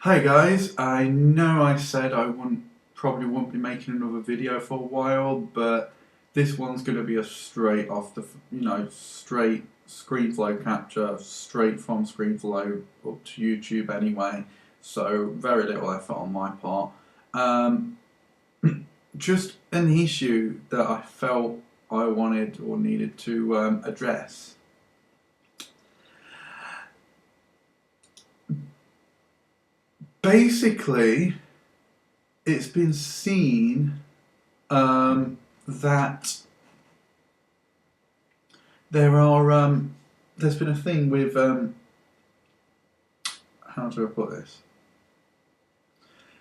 Hey guys, I know I said I probably wouldn't be making another video for a while, but this one's going to be a straight off the, straight ScreenFlow capture, straight from ScreenFlow up to YouTube anyway, so very little effort on my part. Just an issue that I felt I wanted or needed to address. Basically, it's been seen that there's been a thing with how do I put this?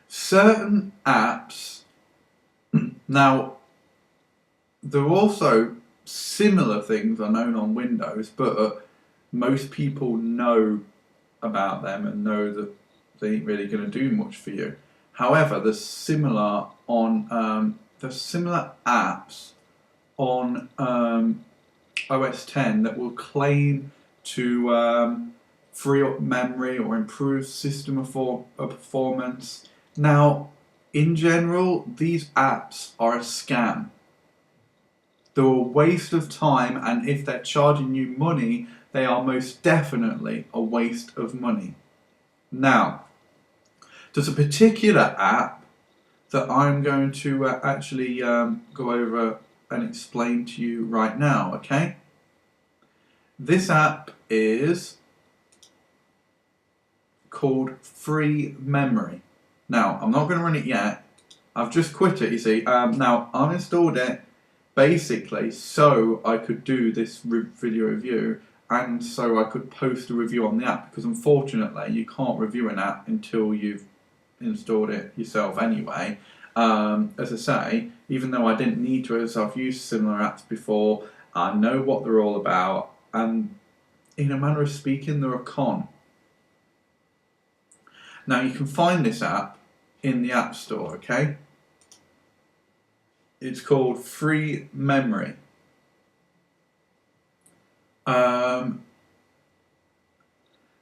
Certain apps. Now, there are also similar things are known on Windows, but most people know about them and know that they ain't really going to do much for you. However, there's similar apps on OS X that will claim to free up memory or improve system performance. Now, in general, these apps are a scam. They're a waste of time, and if they're charging you money, they are most definitely a waste of money. Now, there's a particular app that I'm going to actually go over and explain to you right now, okay? This app is called Free Memory. Now, I'm not going to run it yet. I've just quit it, you see. Now, I've installed it basically so I could do this video review and so I could post a review on the app, because unfortunately you can't review an app until you've installed it yourself anyway. As I say, even though I didn't need to, as I've used similar apps before, I know what they're all about, and in a manner of speaking, they're a con. Now, you can find this app in the App Store, okay? It's called Free Memory.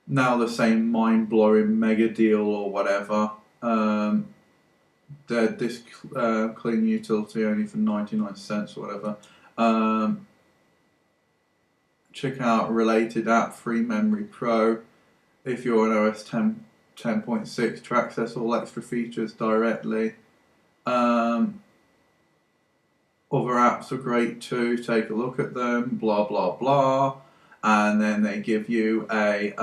Now they're saying mind-blowing mega deal or whatever. Their disk cleaning utility only for 99 cents or whatever. Check out related app Free Memory Pro if you're on OS 10.6 to access all extra features directly. Other apps are great too, take a look at them, blah blah blah, and then they give you a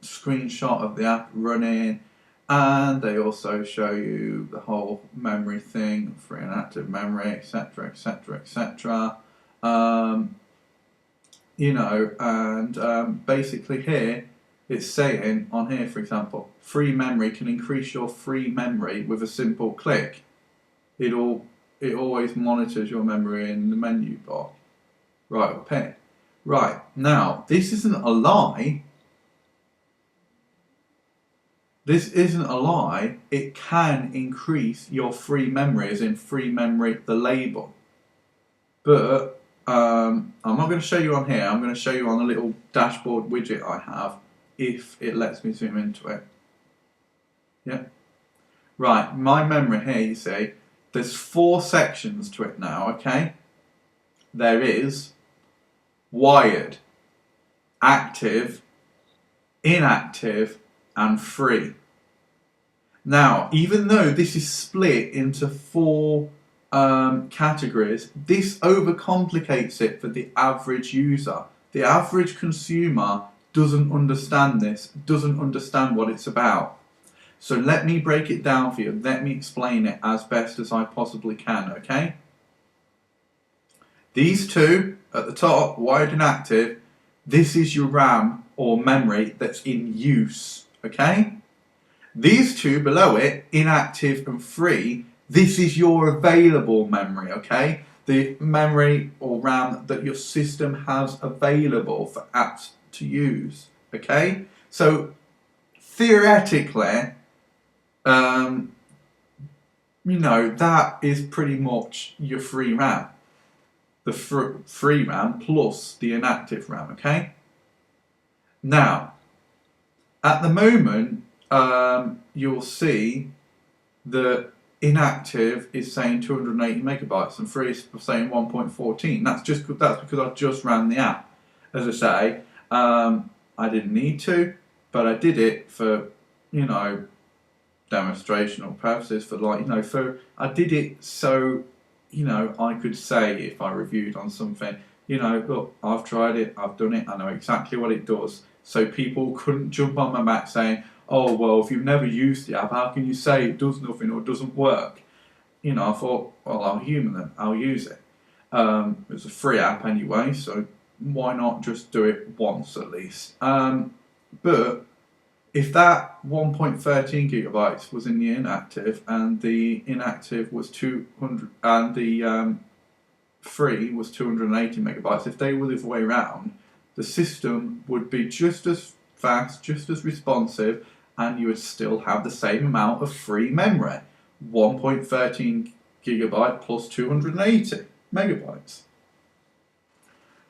screenshot of the app running, and they also show you the whole memory thing, free and active memory, etc, etc, etc. Basically here it's saying on here, for example, free memory can increase your free memory with a simple click. It always monitors your memory in the menu bar. Right up here. Right, now, this isn't a lie. This isn't a lie. It can increase your free memory, as in free memory, the label. But I'm not going to show you on here. I'm going to show you on a little dashboard widget I have, if it lets me zoom into it. Yeah. Right, my memory here, you see, there's 4 sections to it now, okay? There is wired, active, inactive, and free. Now, even though this is split into 4 categories, this overcomplicates it for the average user. The average consumer doesn't understand this, doesn't understand what it's about. So let me break it down for you. Let me explain it as best as I possibly can, okay? These 2 at the top, wired and active, this is your RAM or memory that's in use, okay? These 2 below it, inactive and free, this is your available memory, okay? The memory or RAM that your system has available for apps to use, okay? So theoretically, that is pretty much your free RAM. The free RAM plus the inactive RAM, okay? Now, at the moment, you'll see that inactive is saying 280 megabytes and free is saying 1.14. That's because I just ran the app. As I say, I didn't need to, but I did it for, demonstrational purposes. I did it so, I could say if I reviewed on something, look, I've tried it, I've done it, I know exactly what it does. So people couldn't jump on my back saying, oh, well, if you've never used the app, how can you say it does nothing or doesn't work? I thought, well, I'll humour them, I'll use it. It's a free app anyway, so why not just do it once at least? But if that 1.13 gigabytes was in the inactive and the inactive was 200 and the free was 280 megabytes, if they were the other way around, the system would be just as fast, just as responsive, and you would still have the same amount of free memory. 1.13 gigabyte plus 280 megabytes.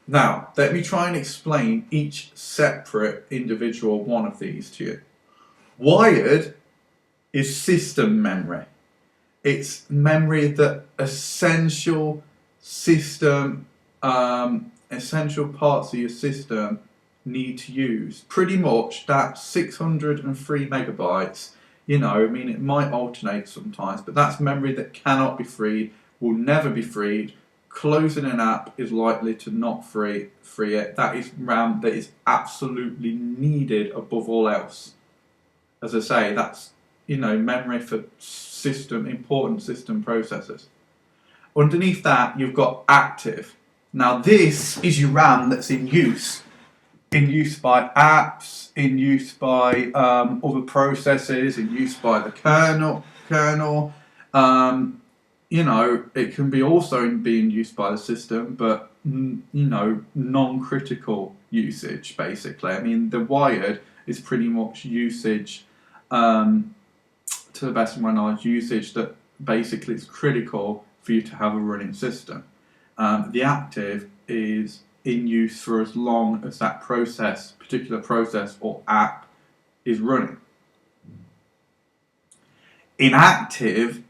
Now, let me try and explain each separate individual one of these to you. Wired is system memory. It's memory that essential parts of your system need to use. Pretty much that 603 megabytes, it might alternate sometimes, but that's memory that cannot be freed, will never be freed. Closing an app is likely to not free it. That is RAM that is absolutely needed above all else. As I say, that's memory for important system processes. Underneath that, you've got active. Now this is your RAM that's in use by apps, in use by other processes, in use by the kernel. It can be also being used by the system, but non-critical usage basically. The wired is pretty much usage, to the best of my knowledge, usage that basically is critical for you to have a running system. The active is in use for as long as that particular process or app is running. Inactive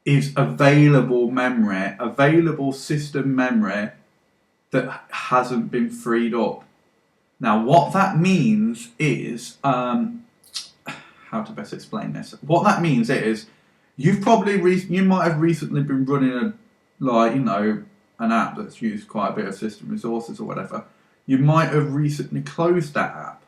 is available system memory that hasn't been freed up. Now, what that means is, how to best explain this? What that means is, you might have recently been running an app that's used quite a bit of system resources or whatever. You might have recently closed that app,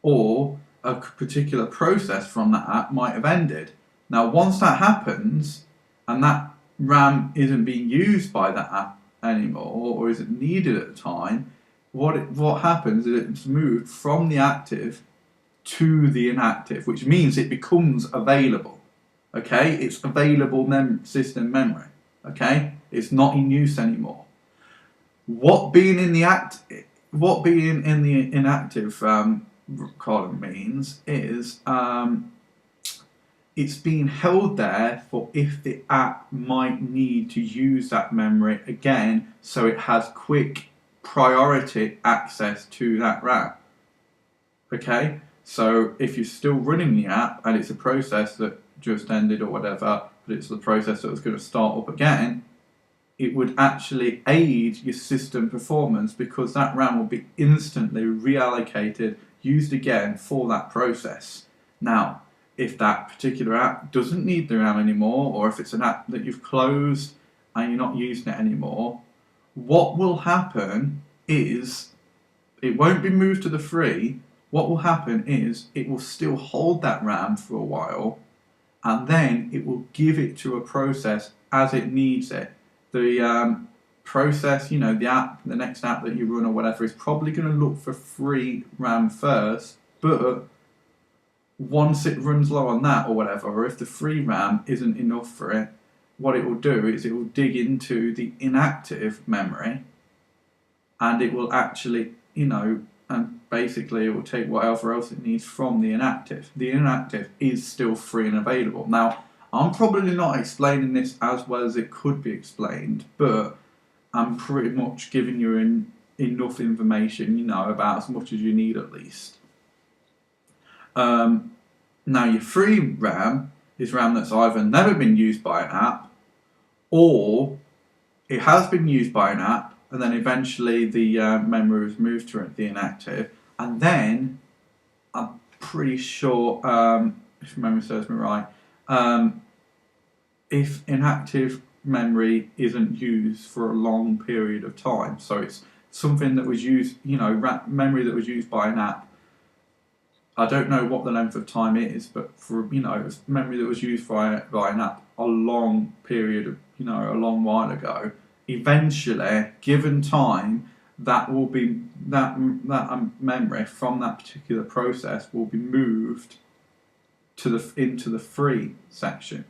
or a particular process from that app might have ended. Now, once that happens, and that RAM isn't being used by that app anymore, or isn't needed at the time, what happens is it's moved from the active to the inactive, which means it becomes available. Okay, it's available system memory. Okay, it's not in use anymore. What being in the inactive column means is it's being held there for if the app might need to use that memory again, so it has quick priority access to that RAM. Okay, so if you're still running the app and it's a process that just ended or whatever, but it's the process that was going to start up again, it would actually aid your system performance because that RAM will be instantly reallocated, used again for that process. Now, if that particular app doesn't need the RAM anymore, or if it's an app that you've closed and you're not using it anymore, what will happen is it won't be moved to the free. What will happen is it will still hold that RAM for a while, and then it will give it to a process as it needs it. The process, the next app that you run or whatever, is probably going to look for free RAM first, but once it runs low on that or whatever, or if the free RAM isn't enough for it, what it will do is it will dig into the inactive memory, and it will actually, and basically it will take whatever else it needs from the inactive. The inactive is still free and available. Now, I'm probably not explaining this as well as it could be explained, but I'm pretty much giving you enough information, about as much as you need at least. Now your free RAM is RAM that's either never been used by an app, or it has been used by an app and then eventually the memory was moved to the inactive, and then I'm pretty sure, if memory serves me right, if inactive memory isn't used for a long period of time, so it's something that was used, memory that was used by an app. I don't know what the length of time is, but for memory that was used by an app a long period of a long while ago. Eventually, given time, that will be that memory from that particular process will be moved into the free section,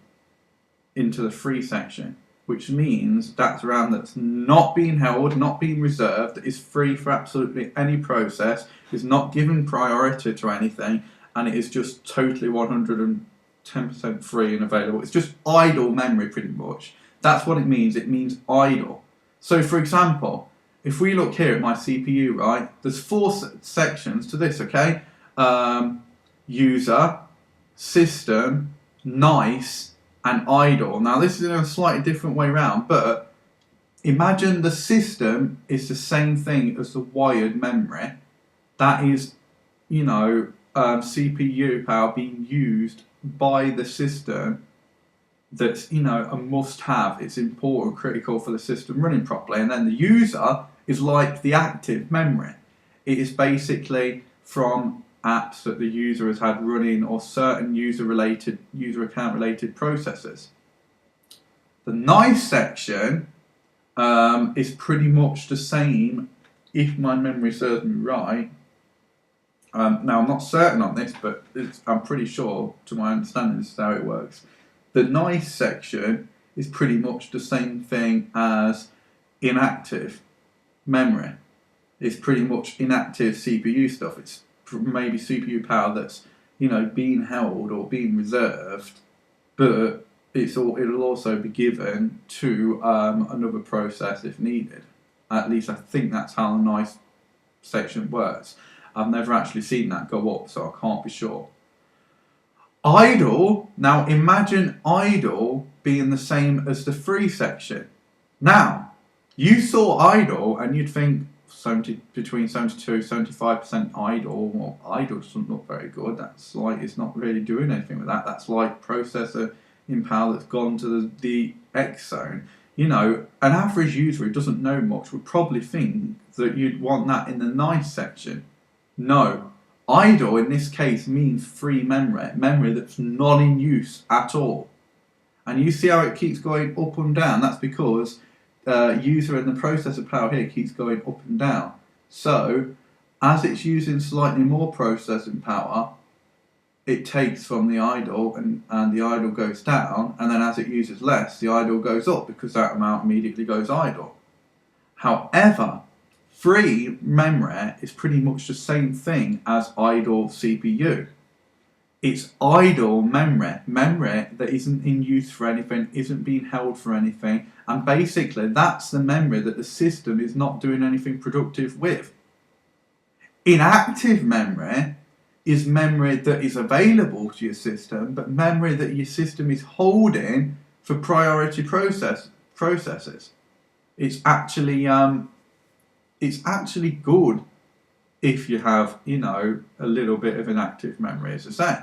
which means that's RAM that's not being held, not being reserved, that is free for absolutely any process, is not given priority to anything, and it is just totally 110% free and available. It's just idle memory, pretty much. That's what it means. It means idle. So, for example, if we look here at my CPU, right, there's 4 sections to this, okay? User, system, nice, and idle. Now this is in a slightly different way around, but imagine the system is the same thing as the wired memory. That is, CPU power being used by the system. That's a must-have. It's important, critical for the system running properly. And then the user is like the active memory. It is basically from apps that the user has had running or certain user account related processes. The nice section is pretty much the same, if my memory serves me right. Now I'm not certain on this, but I'm pretty sure, to my understanding, this is how it works. The nice section is pretty much the same thing as inactive memory. It's pretty much inactive CPU stuff. It's maybe CPU power that's being held or being reserved, but it'll also be given to another process if needed. At least I think that's how the nice section works. I've never actually seen that go up, so I can't be sure. Idle, now imagine idle being the same as the free section. Now, you saw idle and you'd think between 72 75% idle. Well, idle doesn't look very good. That's like it's not really doing anything with that. That's like processor in power that's gone to the X zone. An average user who doesn't know much would probably think that you'd want that in the nice section. No. Idle in this case means free memory that's not in use at all. And you see how it keeps going up and down? That's because user and the processor power here keeps going up and down. So as it's using slightly more processing power, it takes from the idle and the idle goes down, and then as it uses less, the idle goes up because that amount immediately goes idle. However, free memory is pretty much the same thing as idle CPU. It's idle memory that isn't in use for anything, isn't being held for anything, and basically that's the memory that the system is not doing anything productive with. Inactive memory is memory that is available to your system, but memory that your system is holding for priority processes. It's actually good if you have, a little bit of inactive memory, as I say.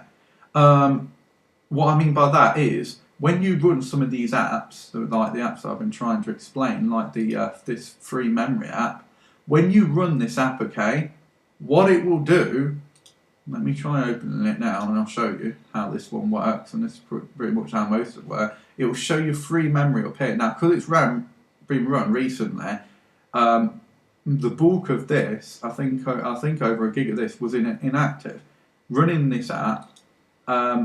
What I mean by that is, when you run some of these apps, like the apps I've been trying to explain, like this free memory app, when you run this app, okay, what it will do, let me try opening it now and I'll show you how this one works, and this is pretty much how most of it works. It will show you free memory up here. Now, because it's been run recently, the bulk of this, I think over a gig of this was inactive. Running this app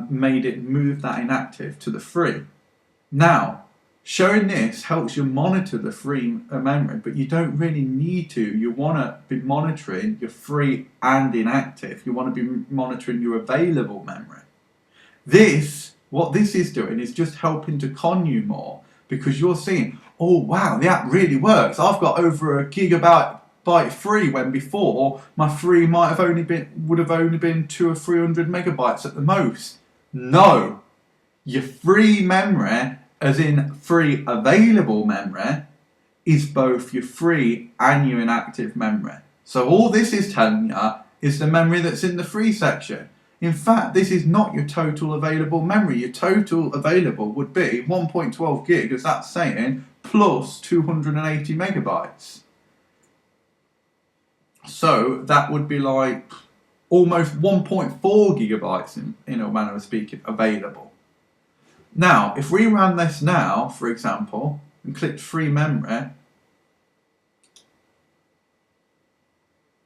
made it move that inactive to the free. Now, showing this helps you monitor the free memory, but you don't really need to. You want to be monitoring your free and inactive. You want to be monitoring your available memory. What this is doing is just helping to con you more, because you're seeing, oh wow, the app really works. I've got over a gigabyte megabyte free when before my free would have only been 200 or 300 megabytes at the most. No, your free memory, as in free available memory, is both your free and your inactive memory. So all this is telling you is the memory that's in the free section. In fact, this is not your total available memory. Your total available would be 1.12 gig, as that's saying, plus 280 megabytes. So that would be like almost 1.4 gigabytes in a manner of speaking available. Now, if we ran this now, for example, and clicked free memory,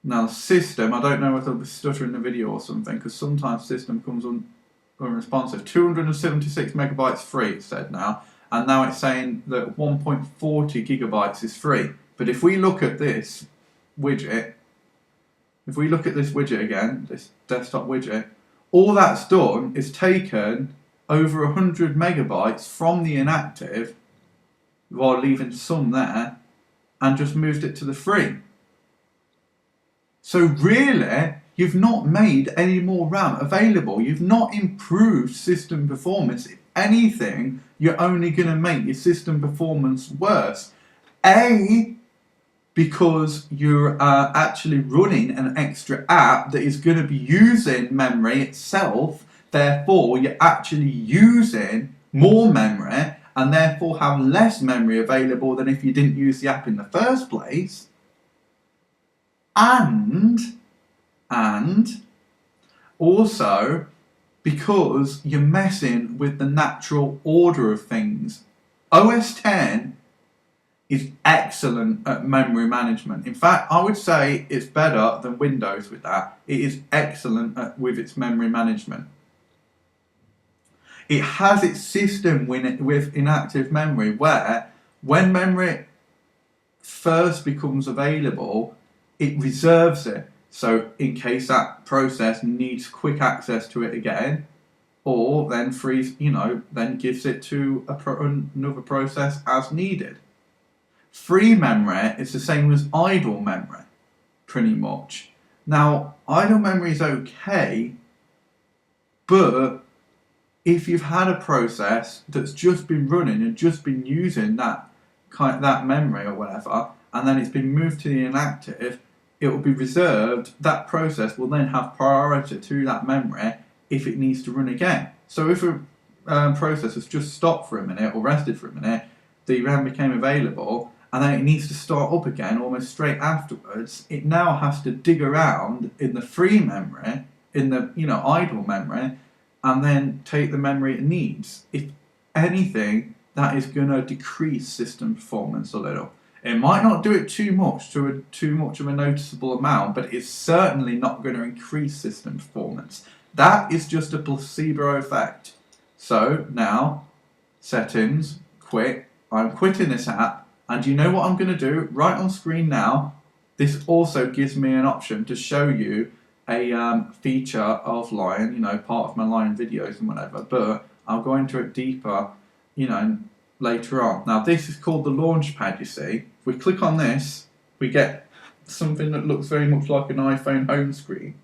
now system, I don't know whether it'll be stuttering the video or something, because sometimes system comes unresponsive. 276 megabytes free, it said now, and now it's saying that 1.40 gigabytes is free. But if we look at this widget, again, this desktop widget, all that's done is taken over 100 megabytes from the inactive, while leaving some there, and just moved it to the free. So really, you've not made any more RAM available. You've not improved system performance. If anything, you're only going to make your system performance worse. Because you're actually running an extra app that is going to be using memory itself. Therefore, you're actually using more memory and therefore have less memory available than if you didn't use the app in the first place. And also because you're messing with the natural order of things. OS X is excellent at memory management. In fact, I would say it's better than Windows with that. It is excellent with its memory management. It has its system with inactive memory where when memory first becomes available, it reserves it. So in case that process needs quick access to it again, or then then gives it to another process as needed. Free memory is the same as idle memory, pretty much. Now, idle memory is okay, but if you've had a process that's just been running and just been using that memory or whatever, and then it's been moved to the inactive, it will be reserved. That process will then have priority to that memory if it needs to run again. So if a process has just stopped for a minute or rested for a minute, the RAM became available, and then it needs to start up again almost straight afterwards, it now has to dig around in the free memory, in the idle memory, and then take the memory it needs. If anything, that is going to decrease system performance a little. It might not do it too much of a noticeable amount, but it's certainly not going to increase system performance. That is just a placebo effect. So now, settings, quit. I'm quitting this app, and you know what I'm going to do? Right on screen now, this also gives me an option to show you a feature of Lion, part of my Lion videos and whatever, but I'll go into it deeper, later on. Now this is called the Launchpad, you see. If we click on this, we get something that looks very much like an iPhone home screen.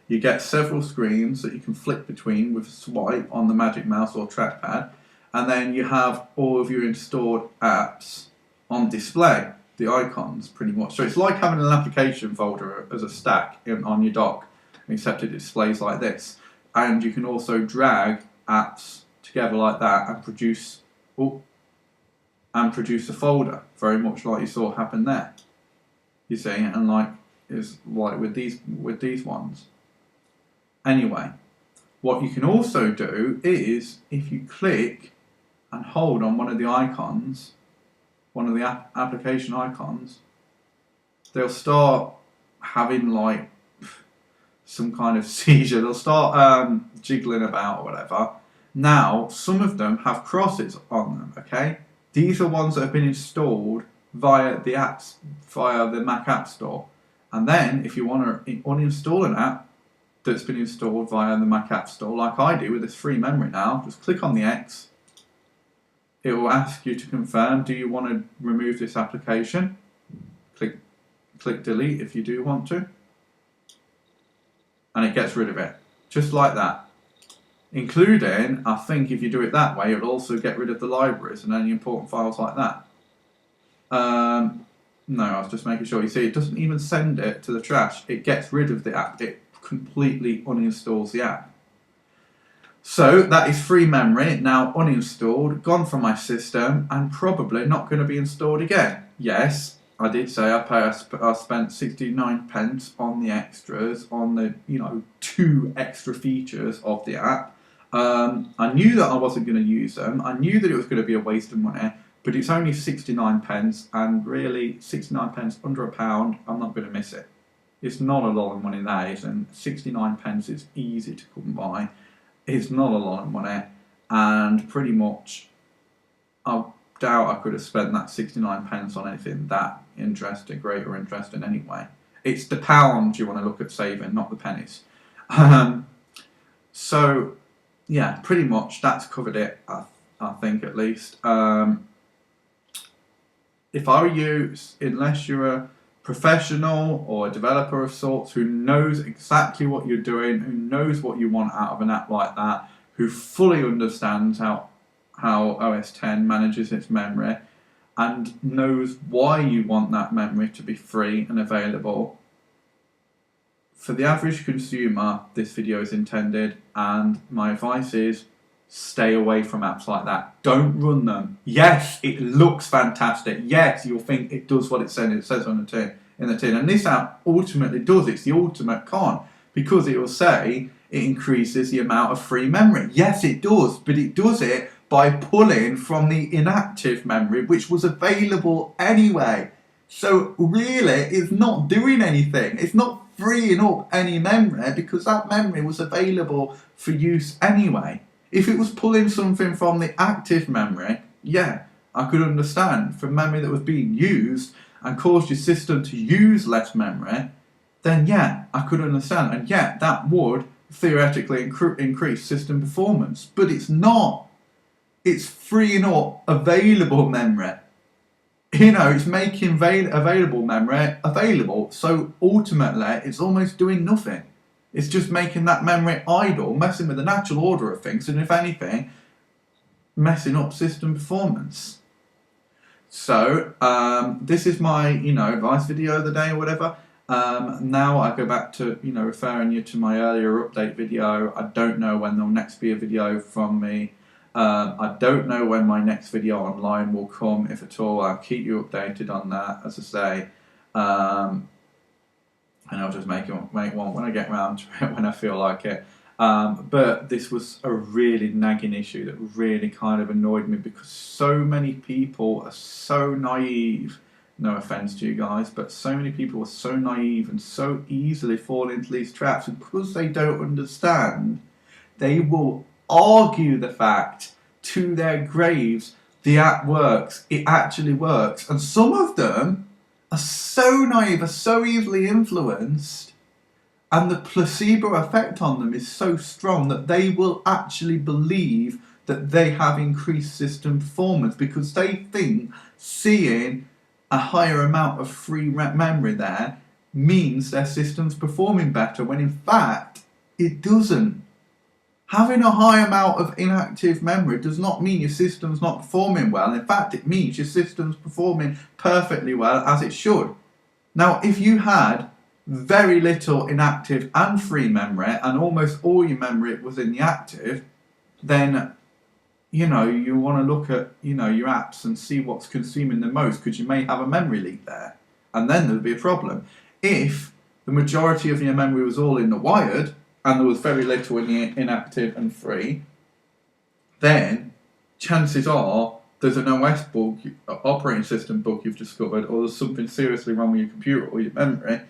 You get several screens that you can flick between with a swipe on the magic mouse or trackpad, and then you have all of your installed apps on display, the icons pretty much. So it's like having an application folder as a stack on your dock, except it displays like this. And you can also drag apps together like that and produce a folder, very much like you saw happen there. You see, and like with these ones. Anyway, what you can also do is if you click and hold on one of the icons, one of the application icons, they'll start having like some kind of seizure. They'll start jiggling about or whatever. Now, some of them have crosses on them, okay? These are ones that have been installed via the Mac App Store. And then, if you want to uninstall an app that's been installed via the Mac App Store, like I do with this free memory now, just click on the X. It will ask you to confirm, do you want to remove this application? Click click delete if you do want to, and it gets rid of it, just like that. Including, I think if you do it that way, it'll also get rid of the libraries and any important files like that. No, I was just making sure. You see, it doesn't even send it to the trash. It gets rid of the app. It completely uninstalls the app. So that is free memory, now uninstalled, gone from my system, and probably not going to be installed again. Yes, I did say I spent 69 pence on the extras, on the 2 extra features of the app. I knew that I wasn't going to use them. I knew that it was going to be a waste of money, but it's only 69 pence, and really 69 pence under £1, I'm not going to miss it. It's not a lot of money, that is, and 69 pence is easy to come by. It's not a lot of money, and pretty much I doubt I could have spent that 69 pence on anything that interesting, great or interesting anyway. It's the pounds you want to look at saving, not the pennies. So yeah, pretty much that's covered it, I think, at least. If I were you, unless you're a professional or a developer of sorts who knows exactly what you're doing, who knows what you want out of an app like that, who fully understands how OS X manages its memory and knows why you want that memory to be free and available. For the average consumer, this video is intended, and my advice is stay away from apps like that. Don't run them. Yes, it looks fantastic. Yes, you'll think it does what it says on the tin, and this app ultimately does. It's the ultimate con, because it will say it increases the amount of free memory. Yes, it does, but it does it by pulling from the inactive memory, which was available anyway. So really, it's not doing anything. It's not freeing up any memory, because that memory was available for use anyway. If it was pulling something from the active memory, yeah, I could understand. For memory that was being used and caused your system to use less memory, then yeah, I could understand. And yeah, that would theoretically increase system performance. But it's not. It's freeing up available memory. It's making available memory available. So ultimately, it's almost doing nothing. It's just making that memory idle, messing with the natural order of things, and if anything, messing up system performance. So this is my advice video of the day or whatever. Now I go back to referring you to my earlier update video. I don't know when there'll next be a video from me. I don't know when my next video online will come, if at all. I'll keep you updated on that, as I say. And I'll just make one when I get around to it, when I feel like it. But this was a really nagging issue that really kind of annoyed me, because so many people are so naive. No offence to you guys, but so many people are so naive and so easily fall into these traps, and because they don't understand, they will argue the fact to their graves the app works, it actually works. And some of them are so naive, are so easily influenced, and the placebo effect on them is so strong that they will actually believe that they have increased system performance, because they think seeing a higher amount of free memory there means their system's performing better, when in fact it doesn't. Having a high amount of inactive memory does not mean your system's not performing well. In fact, it means your system's performing perfectly well, as it should. Now, if you had very little inactive and free memory, and almost all your memory was in the active, then you want to look at your apps and see what's consuming the most, because you may have a memory leak there, and then there'd be a problem. If the majority of your memory was all in the wired, and there was very little in the inactive and free, then chances are there's an OS bug, operating system bug you've discovered, or there's something seriously wrong with your computer or your memory,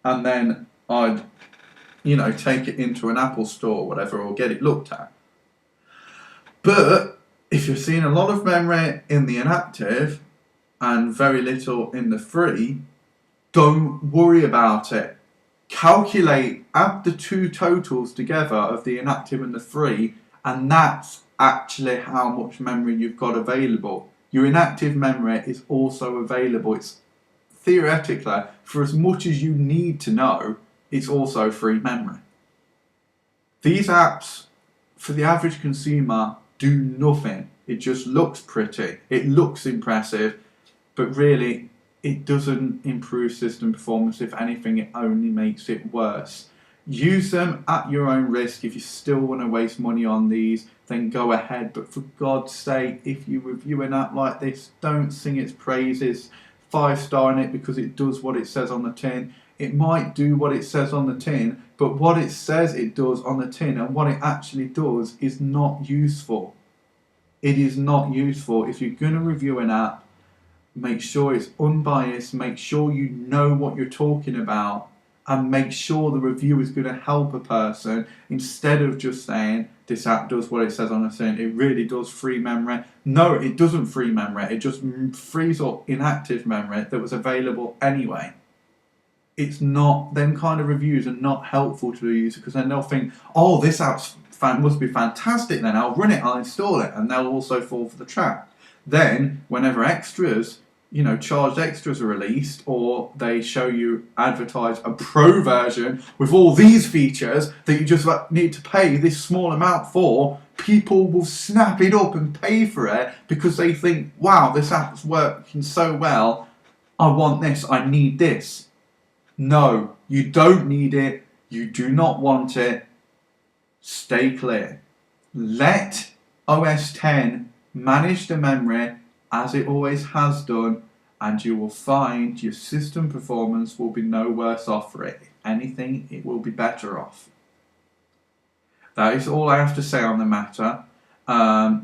and then I'd take it into an Apple store or whatever, or get it looked at. But if you're seeing a lot of memory in the inactive and very little in the free, don't worry about it. Calculate, add the two totals together of the inactive and the free, and that's actually how much memory you've got available. Your inactive memory is also available. It's theoretically, for as much as you need to know, it's also free memory. These apps, for the average consumer, do nothing. It just looks pretty, it looks impressive, but really it doesn't improve system performance. If anything, it only makes it worse. Use them at your own risk. If you still want to waste money on these, then go ahead. But for God's sake, if you review an app like this, don't sing its praises. 5-star in it because it does what it says on the tin. It might do what it says on the tin, but what it says it does on the tin and what it actually does is not useful. It is not useful. If you're going to review an app, make sure it's unbiased, make sure you know what you're talking about, and make sure the review is going to help a person instead of just saying this app does what it says on the tin. It really does free memory. No, it doesn't free memory. It just frees up inactive memory that was available anyway. It's not, them kind of reviews are not helpful to the user, because then they'll think, oh, this app must be fantastic, then I'll run it, I'll install it, and they'll also fall for the trap. Then whenever extras, charged extras are released, or they show you advertise a pro version with all these features that you just need to pay this small amount for, people will snap it up and pay for it because they think, wow, this app's working so well, I want this, I need this. No, you don't need it, you do not want it. Stay clear. Let OS X manage the memory as it always has done, and you will find your system performance will be no worse off for it. If anything, it will be better off. That is all I have to say on the matter.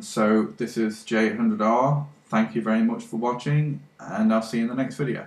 So this is J800R. Thank you very much for watching, and I'll see you in the next video.